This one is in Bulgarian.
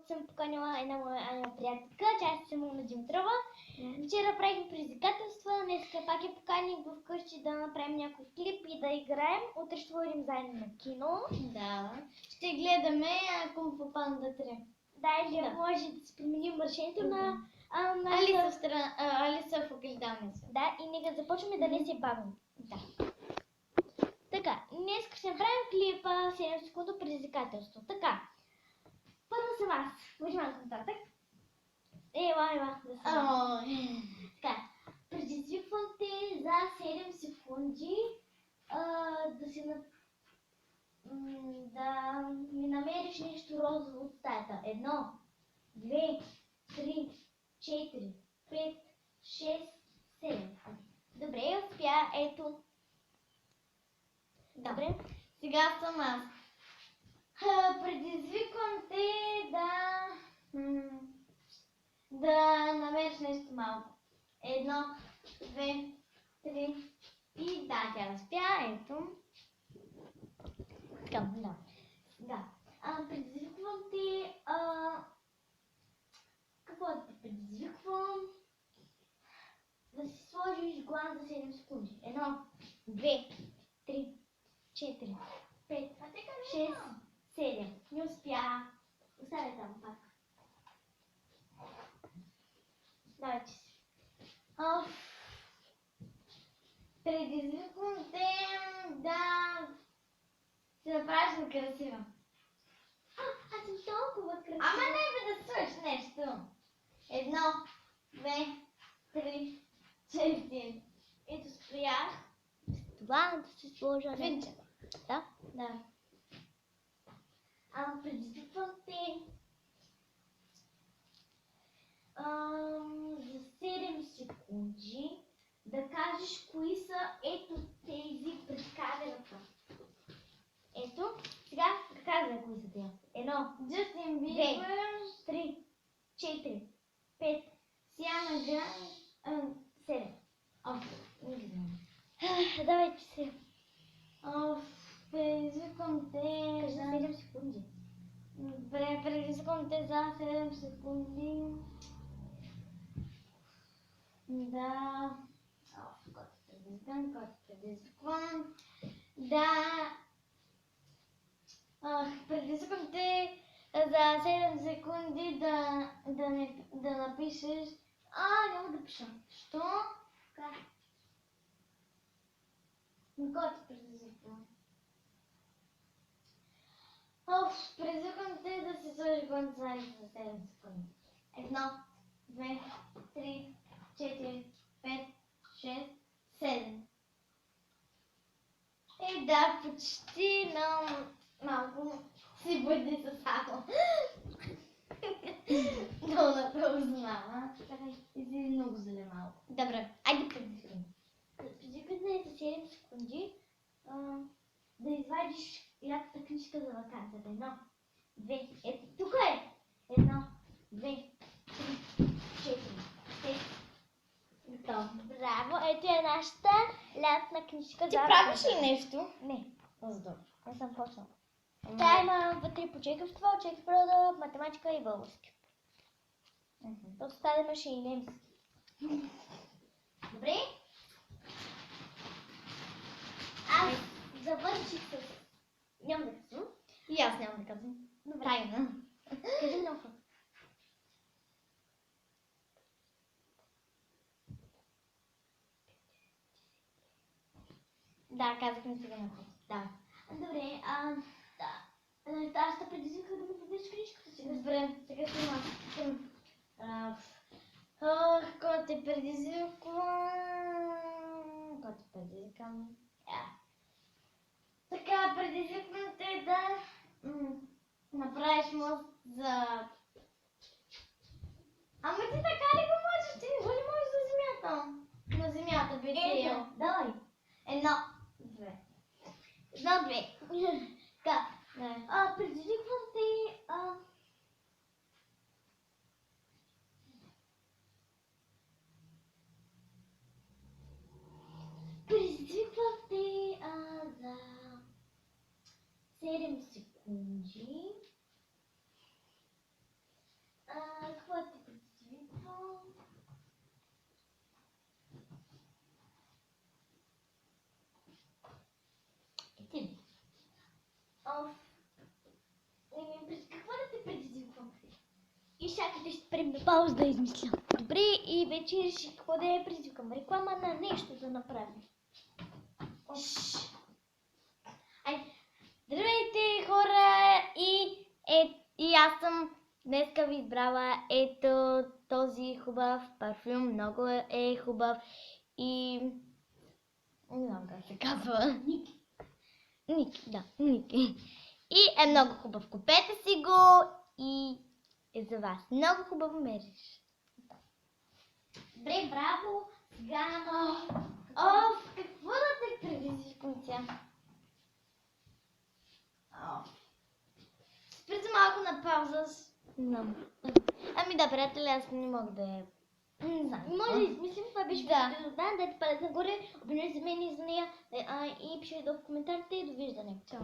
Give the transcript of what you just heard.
съм поканила една моя приятелка, тя е Симона Димитрова. Вчера правихме предизвикателства, днеска пак я поканих вкъщи да направим някой клип и да играем. Утре ще ходим заедно на кино. Да. Ще гледаме Кунг Фу Панда 3. Да, или може да се променим решението на Алиса в огледалния свят. Да, и нека започваме да не се бавим. Да. Така, днес ще направим клипа 7 секунди предизвикателство. Така, първо съм аз. Може малко нататък. Ела, да съм. Така, предизвиквам те за 7 секунди да ми намериш нещо розово от стаята. 1, 2, 3, 4, 5, 6, 7. Добре, успя. Ето. Да. Добре. Сега съм аз. Предизвиквам те да намериш нещо малко. 1, 2, 3 и да, тя успя. Ето. Така, да. Предизвиквам те... Какво да те предизвиквам? Да си сложиш глас за 7 секунди. 1, 2, 3, 4, 5, 6, 7. Не успя. Оставя там пак. Давайте си. Предизвиквам те да се направиш на красива. Аз съм толкова красива. Ама не бе да свърш нещо. 1, 2, 3, 4. Ето спрях. Това да се сложа. Винче. Да? Да. Предизвиквам те за 7 секунди да кажеш кои са ето тези пред камерата. Ето, сега да казваме кои са те. 1, Джастин 2, Бибър, 3, 4, 5, Сиана Гран, 7. не ги знам. Давайте се. Предизвиквам те Кажи за 7 секунди. Предизвиквам те за 7 секунди. Да. Предизвиквам. Да. Предизвиквам те за 7 секунди да напишеш. Няма да пиша. Що? Как? Кой те предизвиквам? Предизвиквам те да си сложиш гласа за 7 секунди. 1, 2, 3, 4, 5, 6, 7. Да, почти, но малко си бъде с само. Много направо знама. И си много зле малко. Добре, айде предизвикам. Предизвикам за 7 секунди да извадиш лятата книжка за вакансията. 1, 2, ето тук е. 1, 2, 3, 4, 5. Готово. Браво, ето е нашата лятна книжка за Ти правиш ли нещо? Не, Здорово. не съм почнала. Тя има вътре по чекавство, чек прода, математика и български. Просто имаше и немски. Добре? Аз завърших с... Няма да казвам. И аз няма да казвам. Добре. Тайна. Кажи много. Да, казахме сега на ход. Да. Добре, да. Аз ще предизвиках да ми дадеш книжката сега. Добре, сега съм аз. Кой те предизвиква? Кой те предизвикам? Така, предизвиквам те да направиш мост за... Ама ти така ли го можеш? Ти не го ли можеш за земята? На земята би ти. Давай. 1, 2. 1, 2. Така. Да. Предизвиквам те за 7 секунди Чакайте, ще спрем пауза да измисля. Добре, и вече реших какво да я предизвикам. Реклама на нещо да направим. Здравейте, хора! И аз съм днеска ви избрала ето този хубав парфюм. Много е хубав и не знам как се казва. Ники, да, Ники. И е много хубав. Купете си го и е за вас. Много хубаво мериш. Добре, браво. Сега... Какво да те предизвикам сега? Спри за малко на пауза. Не знам. Ами да, приятели, аз не мога да я... Не знам. Може да измислим, това беше Да. дайте палец нагоре, обвинете за мен и за нея и пишете долу в коментарите и довиждане. Чао.